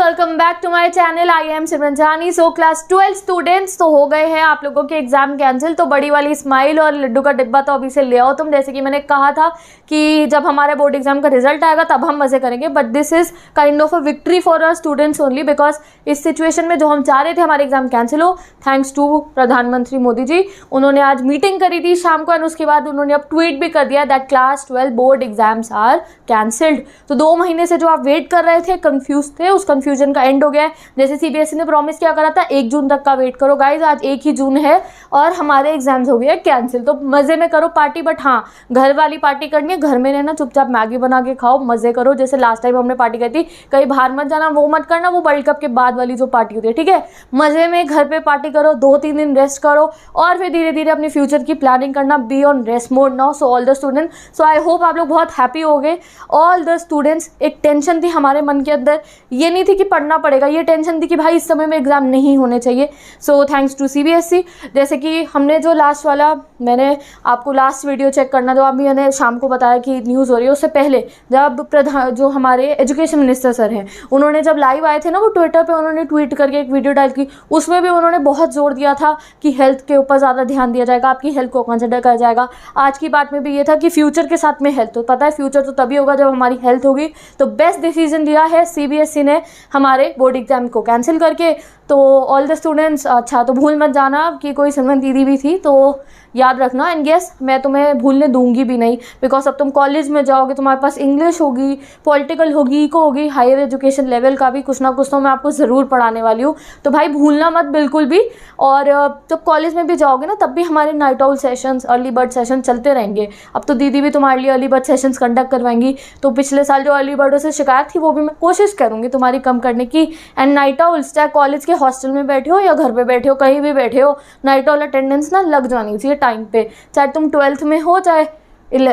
Welcome back to my channel. I am Simran Jani. So class 12 students तो हो गए हैं आप लोगों के एग्जाम कैंसिल। तो बड़ी वाली स्माइल और लड्डू का डिब्बा तो अभी से ले आओ तुम। जैसे कि मैंने कहा था कि जब हमारे बोर्ड एग्जाम का रिजल्ट आएगा तब हम मजे करेंगे, but this is kind of a victory for our students only, because इस सिचुएशन में जो हम चाह रहे थे हमारे एग्जाम कैंसिल हो, थैंक्स टू प्रधानमंत्री मोदी जी। उन्होंने आज मीटिंग करी थी शाम को एंड उसके बाद उन्होंने अब ट्वीट भी कर दिया that class 12 board exams are cancelled. तो 2 महीने से जो आप वेट कर रहे थे, कंफ्यूज थे, उस कंफ्यूजन का एंड हो गया है। जैसे सीबीएसई ने प्रॉमिस क्या करा था 1 जून तक का वेट करो गाइज, आज 1 ही जून है और हमारे एग्जाम्स हो गए कैंसिल। तो मजे में करो पार्टी, बट हाँ घर वाली पार्टी करनी है, घर में रहना, चुपचाप मैगी बना के खाओ, मजे करो। जैसे लास्ट टाइम हमने पार्टी करी थी, कहीं बाहर मत जाना, वो मत करना, वो वर्ल्ड कप के बाद वाली जो पार्टी होती है, ठीक है। मजे में घर पे पार्टी करो, 2-3 दिन रेस्ट करो और फिर धीरे धीरे अपनी फ्यूचर की प्लानिंग करना। Be on rest mode now. So all the student, so I hope आप लोग बहुत हैप्पी हो गए। ऑल द स्टूडेंट्स, एक टेंशन थी हमारे मन के अंदर, ये नहीं थी कि पढ़ना पड़ेगा, ये टेंशन थी कि भाई इस समय में एग्जाम नहीं होने चाहिए। So thanks to CBSE. जैसे कि हमने जो लास्ट वाला, मैंने आपको लास्ट वीडियो चेक करना, जो अभी मैंने शाम को बताया कि न्यूज़ हो रही है, उससे पहले जब जो हमारे एजुकेशन मिनिस्टर सर हैं, उन्होंने जब लाइव आए थे ना, वो ट्विटर पे उन्होंने ट्वीट करके एक वीडियो डाल की, उसमें भी उन्होंने बहुत जोर दिया था कि हेल्थ के ऊपर ज़्यादा ध्यान दिया जाएगा, आपकी हेल्थ को कंसिडर करा जाएगा। आज की बात में भी ये था कि फ्यूचर के साथ में हेल्थ, तो पता है फ्यूचर तो तभी होगा जब हमारी हेल्थ होगी। तो बेस्ट डिसीजन लिया है सीबीएसई ने हमारे बोर्ड एग्जाम को कैंसिल करके। तो ऑल द स्टूडेंट्स, अच्छा तो भूल मत जाना कि कोई सिमरन दीदी भी थी, तो याद रखना। एंड यस, मैं तुम्हें भूलने दूंगी भी नहीं, बिकॉज अब तुम कॉलेज में जाओगे, तुम्हारे पास इंग्लिश होगी, पॉलिटिकल होगी, इको होगी, हायर एजुकेशन लेवल का भी कुछ ना कुछ तो मैं आपको ज़रूर पढ़ाने वाली हूँ। तो भाई भूलना मत बिल्कुल भी। और जब कॉलेज में भी जाओगे ना, तब भी हमारे night out sessions, early bird session चलते रहेंगे। अब तो दीदी भी तुम्हारे लिए अर्ली बर्ड सेशंस कंडक्ट करवाएंगी। तो पिछले साल जो अर्ली बर्डों से शिकायत थी, वो भी मैं कोशिश करूँगी तुम्हारी कम करने की। एंड नाइट आउल्स, चाहे कॉलेज के हॉस्टल में बैठे हो या घर पे बैठे हो, कहीं भी बैठे हो, नाइट आउल अटेंडेंस ना लग जानी चाहिए टाइम पे। चाहे तुम 12th में हो, चाहे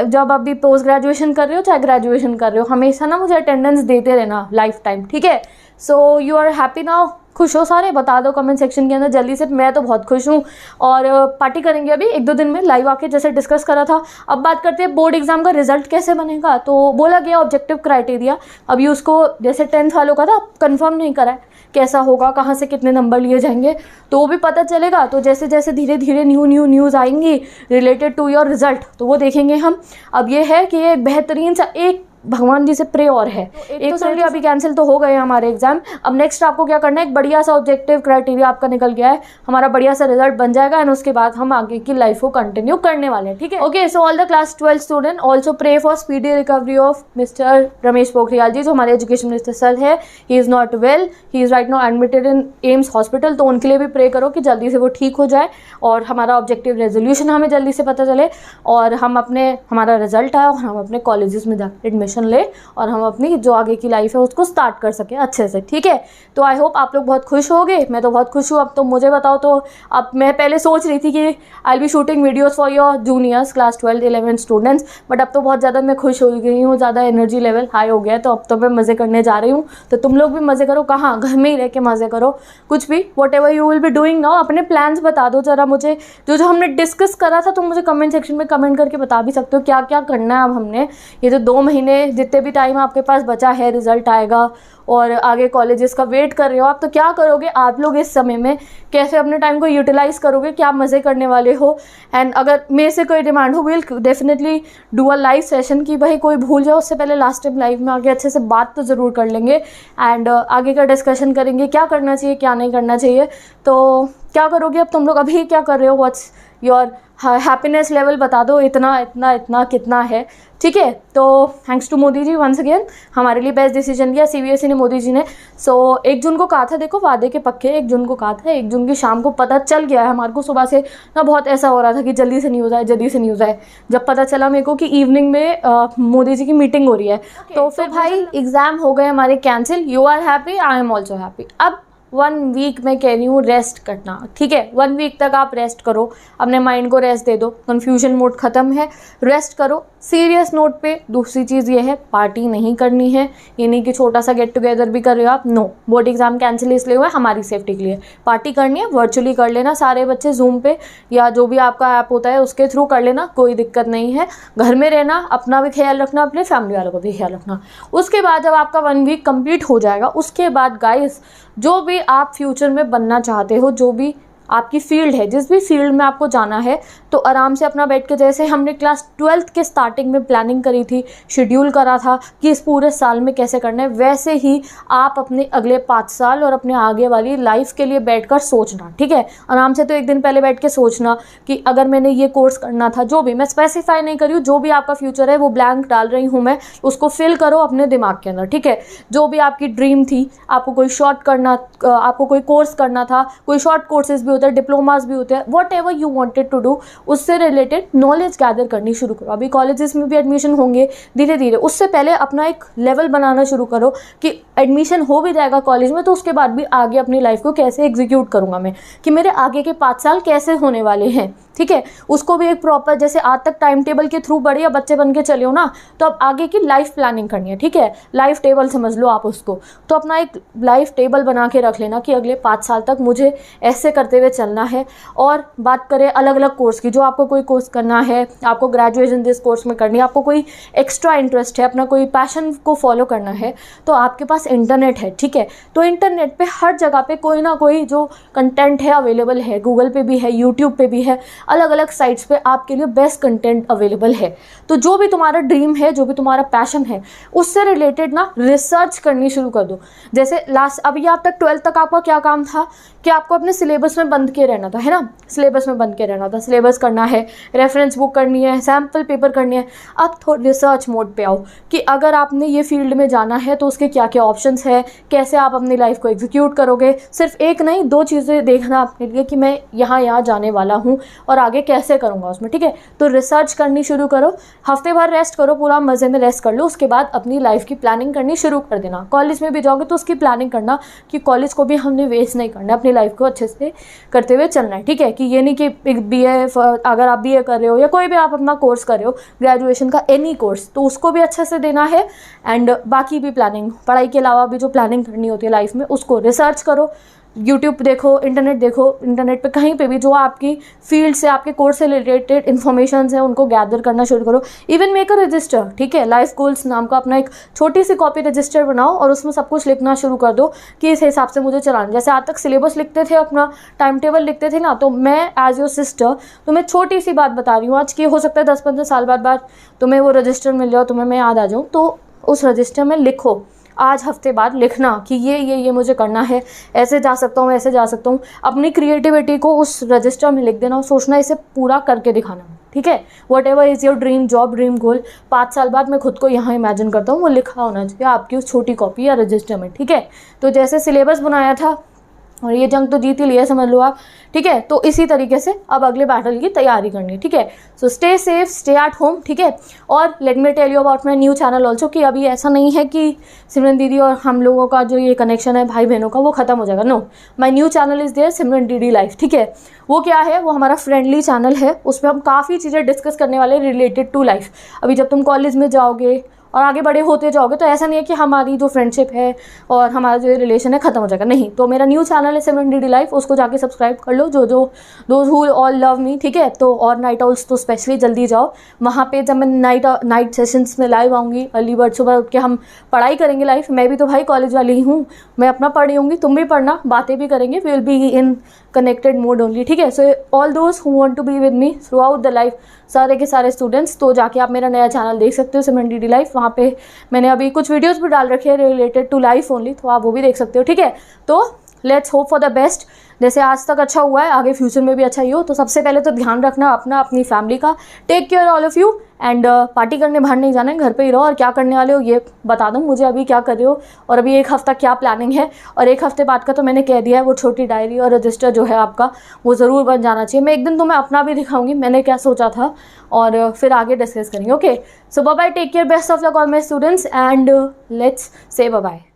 जब अभी पोस्ट ग्रेजुएशन कर रहे हो, चाहे ग्रेजुएशन कर रहे हो, हमेशा ना मुझे अटेंडेंस देते रहना लाइफ टाइम, ठीक है। So you are happy now? खुश हो सारे? बता दो कमेंट सेक्शन के अंदर जल्दी से। मैं तो बहुत खुश हूँ और पार्टी करेंगे अभी 1-2 दिन में लाइव आके, जैसे डिस्कस करा था। अब बात करते हैं बोर्ड एग्जाम का रिजल्ट कैसे बनेगा। तो बोला गया ऑब्जेक्टिव क्राइटेरिया, अभी उसको जैसे 10th वालों का था कंफर्म नहीं करा है कैसा होगा, कहाँ से कितने नंबर लिए जाएंगे, तो वो भी पता चलेगा। तो जैसे जैसे धीरे धीरे न्यूज़ आएंगी रिलेटेड टू योर रिजल्ट, तो वो देखेंगे हम। अब ये है कि एक बेहतरीन सा, एक भगवान जी से प्रे और है, एक तो चलिए अभी कैंसिल तो हो गए हमारे एग्जाम। अब नेक्स्ट आपको क्या करना है, एक बढ़िया सा ऑब्जेक्टिव क्राइटेरिया आपका निकल गया है, हमारा बढ़िया सा रिजल्ट बन जाएगा एंड उसके बाद हम आगे की लाइफ को कंटिन्यू करने वाले हैं, ठीक है। Okay, so all the class 12 student also pray for speedy recovery of mister Ramesh Pokhriyal ji, जो हमारे एजुकेशन मिनिस्टर सर है। He is not well, he is right now admitted in AIIMS hospital. तो उनके लिए भी प्रे करो कि जल्दी से वो ठीक हो जाए और हमारा ऑब्जेक्टिव रेजोल्यूशन हमें जल्दी से पता चले और हम हमारा रिजल्ट आए और हम अपने कॉलेजेस में जाकर एडमिशन ले और हम अपनी जो आगे की लाइफ है उसको स्टार्ट कर सके अच्छे से, ठीक है। तो आई होप आप लोग बहुत खुश हो गए, मैं तो बहुत खुश हूँ। अब तो मुझे बताओ, तो अब मैं पहले सोच रही थी कि I will be shooting videos for your juniors class 12 11 students, but अब तो बहुत ज़्यादा मैं खुश हो गई हूँ, ज़्यादा एनर्जी लेवल हाई हो गया है। तो अब तो मैं मज़े करने जा रही हूँ। तो तुम लोग भी मज़े करो, कहाँ, घर में ही रह के मज़े करो, कुछ भी what ever you will be doing now. अपने प्लान्स बता दो ज़रा मुझे, जो हमने डिस्कस करा था, तुम मुझे कमेंट सेक्शन में कमेंट करके बता भी सकते हो क्या क्या करना है। अब हमने ये जो 2 महीने जितने भी टाइम आपके पास बचा है, रिजल्ट आएगा और आगे कॉलेजेस का वेट कर रहे हो आप, तो क्या करोगे आप लोग इस समय में, कैसे अपने टाइम को यूटिलाइज करोगे, क्या मज़े करने वाले हो। एंड अगर मेरे से कोई डिमांड हो, will definitely do a live session कि भाई कोई भूल जाओ, उससे पहले लास्ट टाइम लाइव में आगे अच्छे से बात तो ज़रूर कर लेंगे एंड आगे का डिस्कशन करेंगे, क्या करना चाहिए क्या नहीं करना चाहिए। तो क्या करोगे अब तुम लोग, अभी क्या कर रहे हो, व्हाट्स योर हैप्पीनेस लेवल बता दो, इतना इतना इतना कितना है, ठीक है। तो thanks to Modi ji once again, हमारे लिए बेस्ट डिसीजन लिया सीबीएसई ने, मोदी जी ने। सो 1 जून को कहा था, देखो वादे के पक्के, 1 जून को कहा था, 1 जून की शाम को पता चल गया है हमारे को। सुबह से ना बहुत ऐसा हो रहा था कि जल्दी से न्यूज़ आए, जल्दी से न्यूज़ आए। जब पता चला मेरे को कि इवनिंग में मोदी जी की मीटिंग हो रही है, तो फिर भाई एग्ज़ाम हो गए हमारे कैंसिल। You are happy, I am also happy. अब 1 वीक में कह रही हूँ रेस्ट करना, ठीक है। 1 वीक तक आप रेस्ट करो, अपने माइंड को रेस्ट दे दो, कन्फ्यूजन मोड ख़त्म है, रेस्ट करो। सीरियस नोट पे दूसरी चीज़ ये है, पार्टी नहीं करनी है। ये नहीं कि छोटा सा गेट टुगेदर भी कर रहे हो आप, नो। बोर्ड एग्जाम कैंसिल इसलिए हुआ है हमारी सेफ्टी के लिए। पार्टी करनी है वर्चुअली कर लेना, सारे बच्चे जूम पे या जो भी आपका ऐप होता है उसके थ्रू कर लेना, कोई दिक्कत नहीं है। घर में रहना, अपना भी ख्याल रखना, अपने फैमिली वालों को भी ख्याल रखना। उसके बाद जब आपका 1 वीक कंप्लीट हो जाएगा, उसके बाद गाइस जो भी आप फ्यूचर में बनना चाहते हो, जो भी आपकी फील्ड है, जिस भी फील्ड में आपको जाना है, तो आराम से अपना बैठ के, जैसे हमने क्लास 12th के स्टार्टिंग में प्लानिंग करी थी, शेड्यूल करा था कि इस पूरे साल में कैसे करना है, वैसे ही आप अपने अगले 5 साल और अपने आगे वाली लाइफ के लिए बैठकर सोचना, ठीक है। आराम से तो एक दिन पहले बैठ के सोचना कि अगर मैंने ये कोर्स करना था, जो भी, मैं स्पेसिफाई नहीं करी हूँ, जो भी आपका फ्यूचर है वो ब्लैंक डाल रही हूँ मैं, उसको फिल करो अपने दिमाग के अंदर, ठीक है। जो भी आपकी ड्रीम थी, आपको कोई शॉर्ट करना, आपको कोई कोर्स करना था, कोई शॉर्ट कोर्सेज भी होते हैं, डिप्लोमास भी होते हैं, whatever you wanted to do, उससे रिलेटेड नॉलेज गैदर करनी शुरू करो। अभी कॉलेजेस में भी एडमिशन होंगे धीरे धीरे, उससे पहले अपना एक लेवल बनाना शुरू करो कि एडमिशन हो भी जाएगा कॉलेज में, तो उसके बाद भी आगे अपनी लाइफ को कैसे एग्जीक्यूट करूंगा मैं, कि मेरे आगे के 5 साल कैसे होने वाले हैं, ठीक है। उसको भी एक प्रॉपर, जैसे आज तक टाइम टेबल के थ्रू बढ़िया बच्चे बन के चले हो ना, तो अब आगे की लाइफ प्लानिंग करनी है, ठीक है। लाइफ टेबल समझ लो आप उसको, तो अपना एक लाइफ टेबल बना के रख लेना कि अगले 5 साल तक मुझे ऐसे करते हुए चलना है। और बात करें अलग अलग कोर्स की, जो आपको कोई कोर्स करना है, आपको ग्रेजुएशन जिस कोर्स में करनी है, आपको कोई एक्स्ट्रा इंटरेस्ट है, अपना कोई पैशन को फॉलो करना है, तो आपके पास इंटरनेट है, ठीक है। तो इंटरनेट पे हर जगह पे कोई ना कोई जो कंटेंट है अवेलेबल है, गूगल पे भी है, यूट्यूब पे भी है, अलग अलग साइट्स पे आपके लिए बेस्ट कंटेंट अवेलेबल है। तो जो भी तुम्हारा ड्रीम है, जो भी तुम्हारा पैशन है, उससे रिलेटेड ना रिसर्च करनी शुरू कर दो। जैसे अभी आप तक 12th तक आपका क्या काम था कि आपको अपने सिलेबस में बंद के रहना था, है ना, सिलेबस में बंद के रहना था, सिलेबस करना है, रेफरेंस बुक करनी है, सैम्पल पेपर करनी है। अब थोड़ा रिसर्च मोड पे आओ कि अगर आपने ये फील्ड में जाना है तो उसके क्या क्या ऑप्शंस है, कैसे आप अपनी लाइफ को एग्जीक्यूट करोगे। सिर्फ एक नहीं, 2 चीज़ें देखना अपने लिए कि मैं यहाँ जाने वाला हूँ और आगे कैसे करूँगा उसमें, ठीक है। तो रिसर्च करनी शुरू करो, हफ्ते भर रेस्ट करो, पूरा मज़े में रेस्ट कर लो, उसके बाद अपनी लाइफ की प्लानिंग करनी शुरू कर देना। कॉलेज में भी जाओगे तो उसकी प्लानिंग करना कि कॉलेज को भी हमने वेस्ट नहीं करना, अपनी लाइफ को अच्छे से करते हुए चलना है, ठीक है। कि ये नहीं कि BA, अगर आप BA कर रहे हो या कोई भी आप अपना कोर्स कर रहे हो, ग्रेजुएशन का एनी कोर्स, तो उसको भी अच्छे से देना है। एंड बाकी भी प्लानिंग, पढ़ाई के अलावा भी जो प्लानिंग करनी होती है लाइफ में, उसको रिसर्च करो, यूट्यूब देखो, इंटरनेट पे कहीं पे भी जो आपकी फील्ड से, आपके कोर्स से रिलेटेड इन्फॉर्मेशन है, उनको गैदर करना शुरू करो। इवन मेक अ रजिस्टर, ठीक है, लाइफ गोल्स नाम का अपना एक छोटी सी कॉपी रजिस्टर बनाओ और उसमें सब कुछ लिखना शुरू कर दो कि इस हिसाब से मुझे चलाना। जैसे आज तक सिलेबस लिखते थे, अपना टाइम टेबल लिखते थे ना, तो मैं एज योर सिस्टर तुम्हें छोटी सी बात बता रही हूँ आज की, हो सकता है 10-15 साल बाद तुम्हें वो रजिस्टर मिल जाओ, तुम्हें मैं याद आ जाऊँ, तो उस रजिस्टर में लिखो, आज हफ्ते बाद लिखना कि ये मुझे करना है, ऐसे जा सकता हूँ, ऐसे जा सकता हूँ। अपनी क्रिएटिविटी को उस रजिस्टर में लिख देना और सोचना इसे पूरा करके दिखाना, ठीक है। Whatever is your dream job, dream goal, 5 साल बाद मैं खुद को यहाँ इमेजिन करता हूँ, वो लिखा होना चाहिए आपकी उस छोटी कॉपी या रजिस्टर में, ठीक है। तो जैसे सिलेबस बनाया था और ये जंग तो जीत ही लिया समझ लो आप, ठीक है। तो इसी तरीके से अब अगले बैटल की तैयारी करनी है, ठीक है। So stay safe, stay at home, ठीक है। और let me tell you about my new channel also, कि अभी ऐसा नहीं है कि सिमरन दीदी और हम लोगों का जो ये कनेक्शन है भाई बहनों का, वो खत्म हो जाएगा। No, my new channel is there, Simran DD life, ठीक है। वो क्या है, वो हमारा फ्रेंडली चैनल है, उसमें हम काफ़ी चीज़ें डिस्कस करने वाले रिलेटेड टू लाइफ। अभी जब तुम कॉलेज में जाओगे और आगे बड़े होते जाओगे, तो ऐसा नहीं है कि हमारी जो फ्रेंडशिप है और हमारा जो रिलेशन है ख़त्म हो जाएगा, नहीं। तो मेरा न्यू चैनल है सिमरन DD लाइफ, उसको जाके सब्सक्राइब कर लो, जो those who all love me, ठीक है। तो और नाइट आउल्स तो स्पेशली जल्दी जाओ वहाँ पे, जब मैं नाइट सेशंस में लाइव आऊँगी, अर्ली बर्ड, सुबह उठ के हम पढ़ाई करेंगे लाइफ। मैं भी तो भाई कॉलेज वाली ही हूँ, मैं अपना पढ़ रही होंगी, तुम भी पढ़ना, बातें भी करेंगे, we will be in connected mode only, ठीक है। So all those who want to be with me throughout the life, सारे के सारे स्टूडेंट्स, तो जाके आप मेरा नया चैनल देख सकते हो, सिमरन DD लाइफ। वहाँ पे मैंने अभी कुछ वीडियोस भी डाल रखे हैं रिलेटेड टू लाइफ ओनली, तो आप वो भी देख सकते हो, ठीक है। तो let's hope for the best. जैसे आज तक अच्छा हुआ है, आगे फ्यूचर में भी अच्छा ही हो। तो सबसे पहले तो ध्यान रखना अपना, अपनी फैमिली का। Take care all of you, and party करने बाहर नहीं जाना है, घर पे ही रहो। और क्या करने वाले हो ये बता दो मुझे, अभी क्या कर रहे हो और अभी 1 हफ्ता क्या प्लानिंग है। और 1 हफ्ते बाद का तो मैंने कह दिया है, वो छोटी डायरी और रजिस्टर जो है आपका, वो ज़रूर बन जाना चाहिए। मैं एक दिन तुम्हें अपना भी दिखाऊंगी मैंने क्या सोचा था, और फिर आगे डिस्कस करेंगे, okay. So bye bye, take care, best of luck all my students, and let's say bye bye.